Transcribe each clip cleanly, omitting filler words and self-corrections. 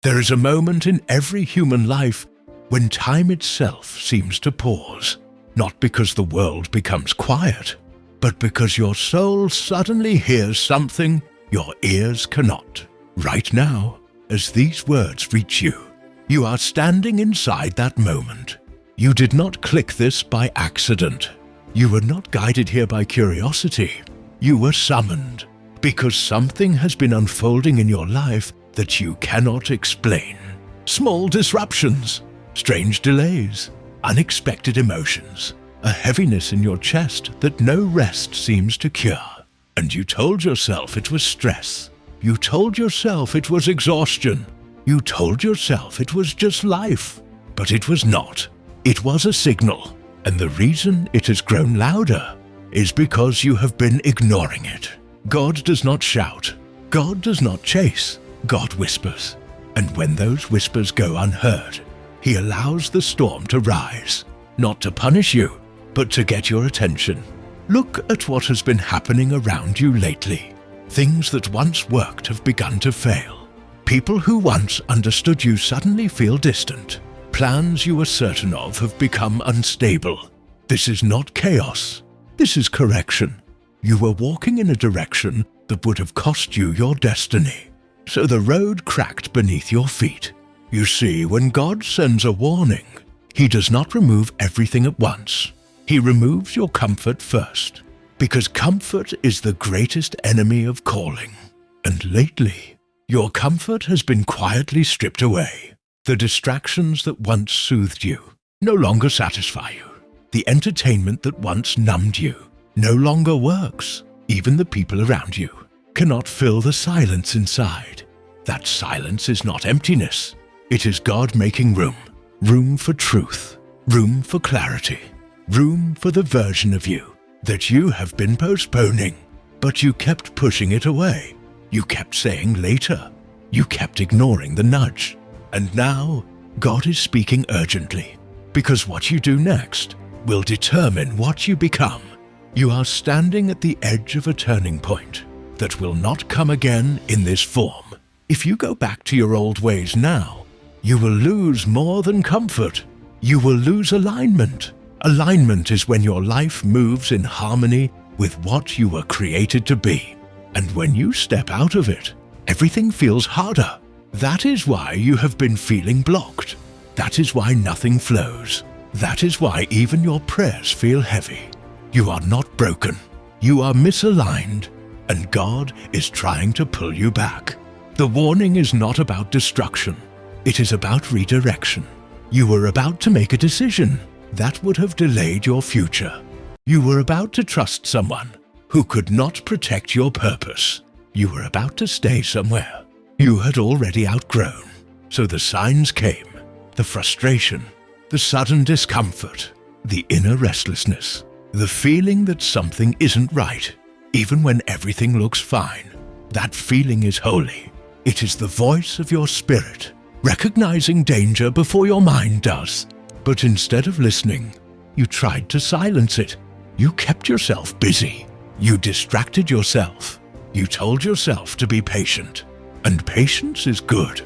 There is a moment in every human life when time itself seems to pause, not because the world becomes quiet, but because your soul suddenly hears something your ears cannot. Right now, as these words reach you, you are standing inside that moment. You did not click this by accident. You were not guided here by curiosity. You were summoned because something has been unfolding in your life that you cannot explain. Small disruptions, strange delays, unexpected emotions, a heaviness in your chest that no rest seems to cure. And you told yourself it was stress. You told yourself it was exhaustion. You told yourself it was just life. But it was not. It was a signal. And the reason it has grown louder is because you have been ignoring it. God does not shout. God does not chase. God whispers. And when those whispers go unheard, He allows the storm to rise, not to punish you, but to get your attention. Look at what has been happening around you lately. Things that once worked have begun to fail. People who once understood you suddenly feel distant. Plans you were certain of have become unstable. This is not chaos. This is correction. You were walking in a direction that would have cost you your destiny. So the road cracked beneath your feet. You see, when God sends a warning, He does not remove everything at once. He removes your comfort first, because comfort is the greatest enemy of calling. And lately, your comfort has been quietly stripped away. The distractions that once soothed you no longer satisfy you. The entertainment that once numbed you no longer works. Even the people around you cannot fill the silence inside. That silence is not emptiness. It is God making room. Room for truth. Room for clarity. Room for the version of you that you have been postponing. But you kept pushing it away. You kept saying later. You kept ignoring the nudge. And now, God is speaking urgently, because what you do next will determine what you become. You are standing at the edge of a turning point that will not come again in this form. If you go back to your old ways now, you will lose more than comfort. You will lose alignment. Alignment is when your life moves in harmony with what you were created to be. And when you step out of it, everything feels harder. That is why you have been feeling blocked. That is why nothing flows. That is why even your prayers feel heavy. You are not broken. You are misaligned, and God is trying to pull you back. The warning is not about destruction. It is about redirection. You were about to make a decision that would have delayed your future. You were about to trust someone who could not protect your purpose. You were about to stay somewhere you had already outgrown. So the signs came, the frustration, the sudden discomfort, the inner restlessness, the feeling that something isn't right, even when everything looks fine. That feeling is holy. It is the voice of your spirit, recognizing danger before your mind does. But instead of listening, you tried to silence it. You kept yourself busy. You distracted yourself. You told yourself to be patient. And patience is good.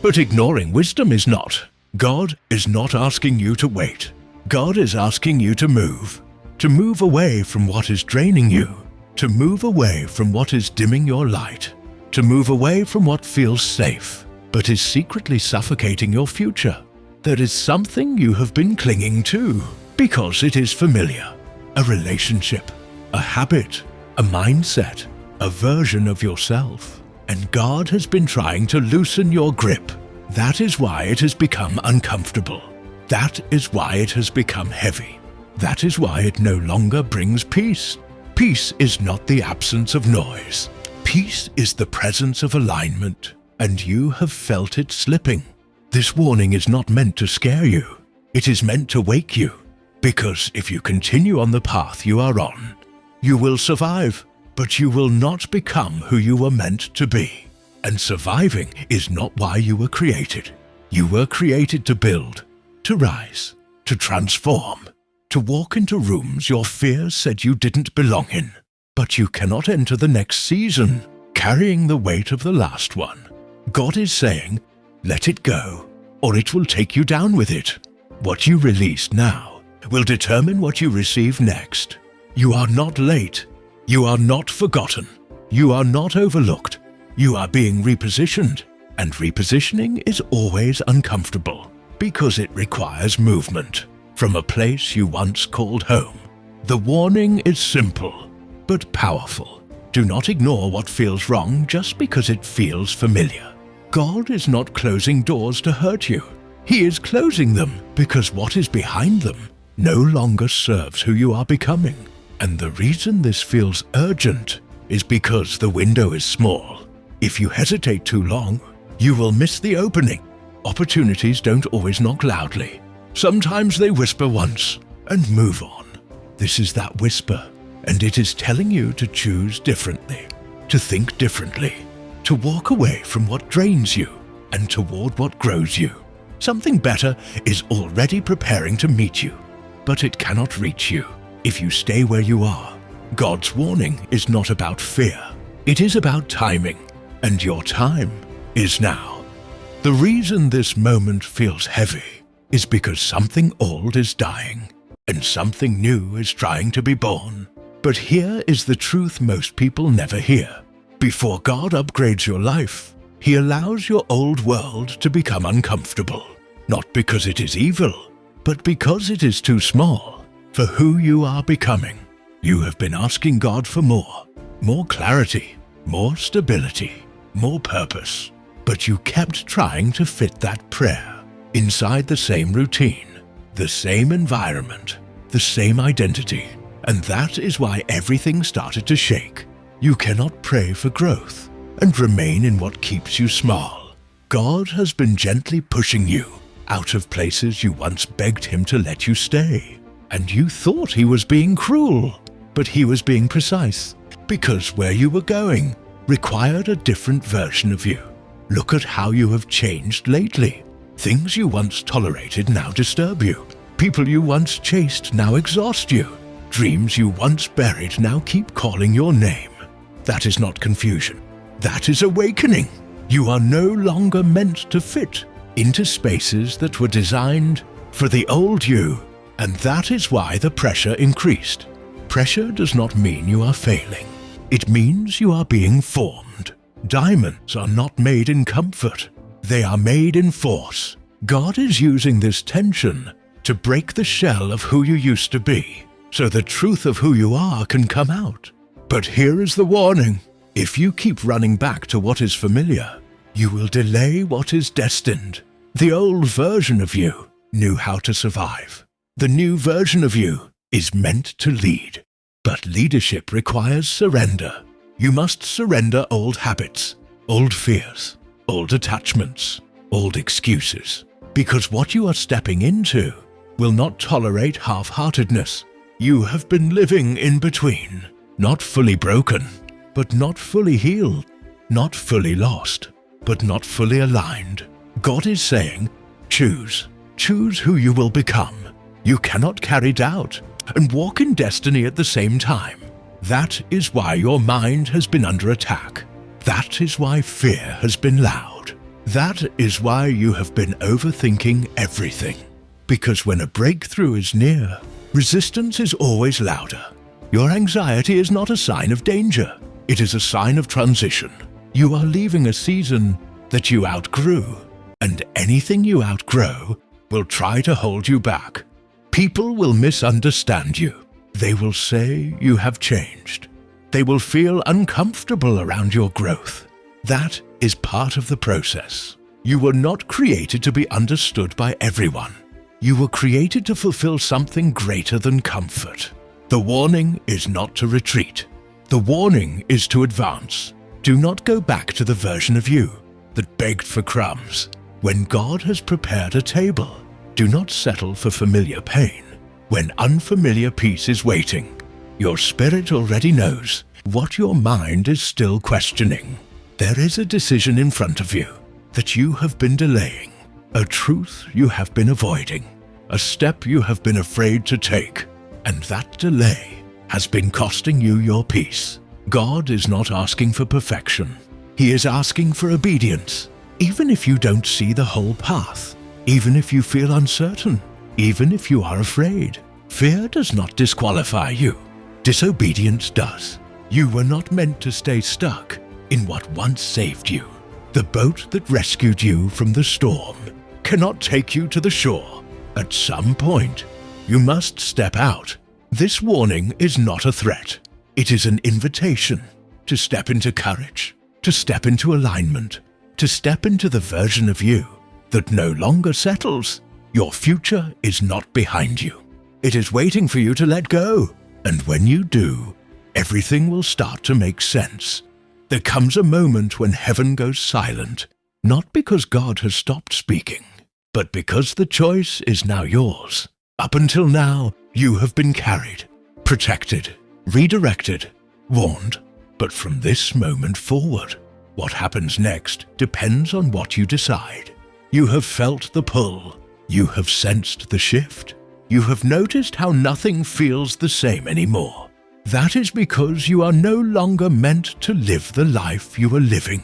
But ignoring wisdom is not. God is not asking you to wait. God is asking you to move away from what is draining you, to move away from what is dimming your light, to move away from what feels safe, but is secretly suffocating your future. There is something you have been clinging to because it is familiar. A relationship, a habit, a mindset, a version of yourself. And God has been trying to loosen your grip. That is why it has become uncomfortable. That is why it has become heavy. That is why it no longer brings peace. Peace is not the absence of noise. Peace is the presence of alignment, and you have felt it slipping. This warning is not meant to scare you. It is meant to wake you, because if you continue on the path you are on, you will survive. But you will not become who you were meant to be. And surviving is not why you were created. You were created to build, to rise, to transform, to walk into rooms your fears said you didn't belong in. But you cannot enter the next season carrying the weight of the last one. God is saying, Let it go, or it will take you down with it. What you release now will determine what you receive next. You are not late. You are not forgotten. You are not overlooked. You are being repositioned, and repositioning is always uncomfortable because it requires movement from a place you once called home. The warning is simple, but powerful. Do not ignore what feels wrong just because it feels familiar. God is not closing doors to hurt you. He is closing them because what is behind them no longer serves who you are becoming. And the reason this feels urgent is because the window is small. If you hesitate too long, you will miss the opening. Opportunities don't always knock loudly. Sometimes they whisper once and move on. This is that whisper, and it is telling you to choose differently, to think differently, to walk away from what drains you and toward what grows you. Something better is already preparing to meet you, but it cannot reach you if you stay where you are. God's warning is not about fear. It is about timing, and your time is now. The reason this moment feels heavy is because something old is dying and something new is trying to be born. But here is the truth most people never hear. Before God upgrades your life, He allows your old world to become uncomfortable. Not because it is evil, but because it is too small for who you are becoming. You have been asking God for more clarity, more stability, more purpose. But you kept trying to fit that prayer inside the same routine, the same environment, the same identity. And that is why everything started to shake. You cannot pray for growth and remain in what keeps you small. God has been gently pushing you out of places you once begged Him to let you stay. And you thought He was being cruel, but He was being precise, because where you were going required a different version of you. Look at how you have changed lately. Things you once tolerated now disturb you. People you once chased now exhaust you. Dreams you once buried now keep calling your name. That is not confusion. That is awakening. You are no longer meant to fit into spaces that were designed for the old you, and that is why the pressure increased. Pressure does not mean you are failing. It means you are being formed. Diamonds are not made in comfort. They are made in force. God is using this tension to break the shell of who you used to be, so the truth of who you are can come out. But here is the warning. If you keep running back to what is familiar, you will delay what is destined. The old version of you knew how to survive. The new version of you is meant to lead. But leadership requires surrender. You must surrender old habits, old fears, old attachments, old excuses. Because what you are stepping into will not tolerate half-heartedness. You have been living in between, not fully broken, but not fully healed, not fully lost, but not fully aligned. God is saying, choose. Choose who you will become. You cannot carry doubt and walk in destiny at the same time. That is why your mind has been under attack. That is why fear has been loud. That is why you have been overthinking everything. Because when a breakthrough is near, resistance is always louder. Your anxiety is not a sign of danger. It is a sign of transition. You are leaving a season that you outgrew, and anything you outgrow will try to hold you back. People will misunderstand you. They will say you have changed. They will feel uncomfortable around your growth. That is part of the process. You were not created to be understood by everyone. You were created to fulfill something greater than comfort. The warning is not to retreat. The warning is to advance. Do not go back to the version of you that begged for crumbs. When God has prepared a table, do not settle for familiar pain. When unfamiliar peace is waiting, your spirit already knows what your mind is still questioning. There is a decision in front of you that you have been delaying, a truth you have been avoiding, a step you have been afraid to take, and that delay has been costing you your peace. God is not asking for perfection. He is asking for obedience. Even if you don't see the whole path, even if you feel uncertain, even if you are afraid, fear does not disqualify you. Disobedience does. You were not meant to stay stuck in what once saved you. The boat that rescued you from the storm cannot take you to the shore. At some point, you must step out. This warning is not a threat. It is an invitation to step into courage, to step into alignment, to step into the version of you that no longer settles. Your future is not behind you. It is waiting for you to let go. And when you do, everything will start to make sense. There comes a moment when heaven goes silent, not because God has stopped speaking, but because the choice is now yours. Up until now, you have been carried, protected, redirected, warned. But from this moment forward, what happens next depends on what you decide. You have felt the pull. You have sensed the shift. You have noticed how nothing feels the same anymore. That is because you are no longer meant to live the life you were living.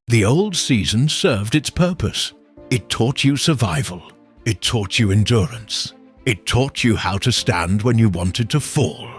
The old season served its purpose. It taught you survival. It taught you endurance. It taught you how to stand when you wanted to fall.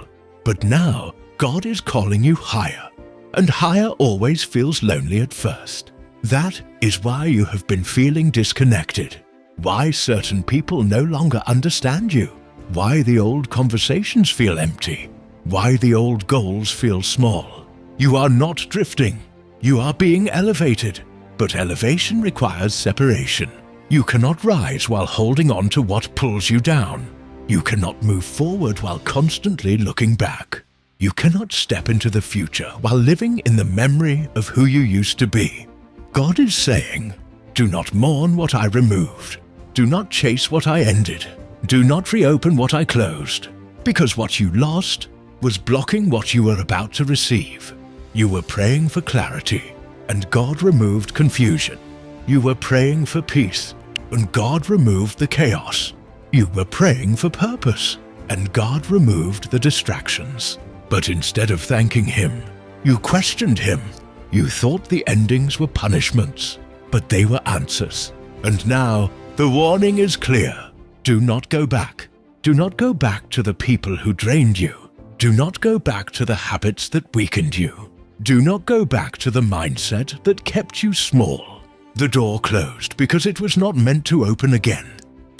But now, God is calling you higher. And higher always feels lonely at first. That is why you have been feeling disconnected. Why certain people no longer understand you. Why the old conversations feel empty. Why the old goals feel small. You are not drifting. You are being elevated. But elevation requires separation. You cannot rise while holding on to what pulls you down. You cannot move forward while constantly looking back. You cannot step into the future while living in the memory of who you used to be. God is saying, do not mourn what I removed. Do not chase what I ended. Do not reopen what I closed. Because what you lost was blocking what you were about to receive. You were praying for clarity, and God removed confusion. You were praying for peace, and God removed the chaos. You were praying for purpose, and God removed the distractions. But instead of thanking Him, you questioned Him. You thought the endings were punishments, but they were answers. And now, the warning is clear. Do not go back. Do not go back to the people who drained you. Do not go back to the habits that weakened you. Do not go back to the mindset that kept you small. The door closed because it was not meant to open again.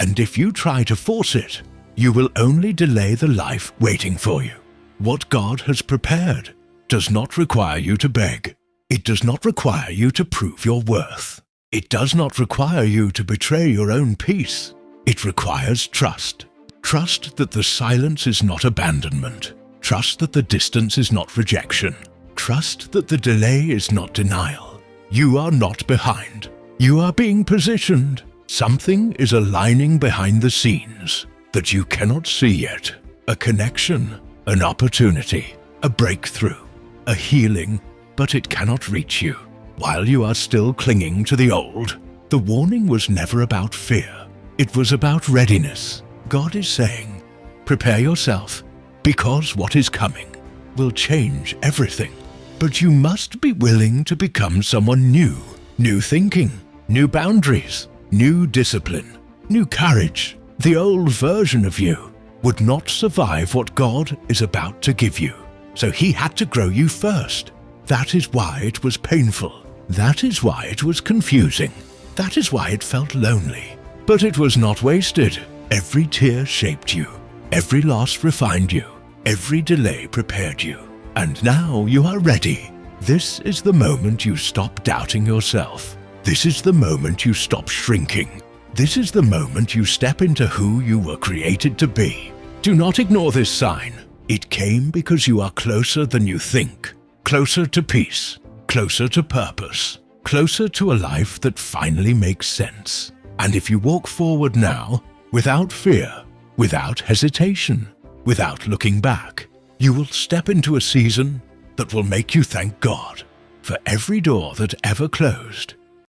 And if you try to force it, you will only delay the life waiting for you. What God has prepared does not require you to beg. It does not require you to prove your worth. It does not require you to betray your own peace. It requires trust. Trust that the silence is not abandonment. Trust that the distance is not rejection. Trust that the delay is not denial. You are not behind. You are being positioned. Something is aligning behind the scenes that you cannot see yet. A connection, an opportunity, a breakthrough, a healing, but it cannot reach you. While you are still clinging to the old, the warning was never about fear. It was about readiness. God is saying, prepare yourself, because what is coming will change everything. But you must be willing to become someone new. New thinking, new boundaries, new discipline, new courage. The old version of you would not survive what God is about to give you. So He had to grow you first. That is why it was painful. That is why it was confusing. That is why it felt lonely. But it was not wasted. Every tear shaped you. Every loss refined you. Every delay prepared you. And now you are ready. This is the moment you stop doubting yourself. This is the moment you stop shrinking. This is the moment you step into who you were created to be. Do not ignore this sign. It came because you are closer than you think. Closer to peace. Closer to purpose. Closer to a life that finally makes sense. And if you walk forward now, without fear, without hesitation, without looking back, you will step into a season that will make you thank God for every door that ever closed,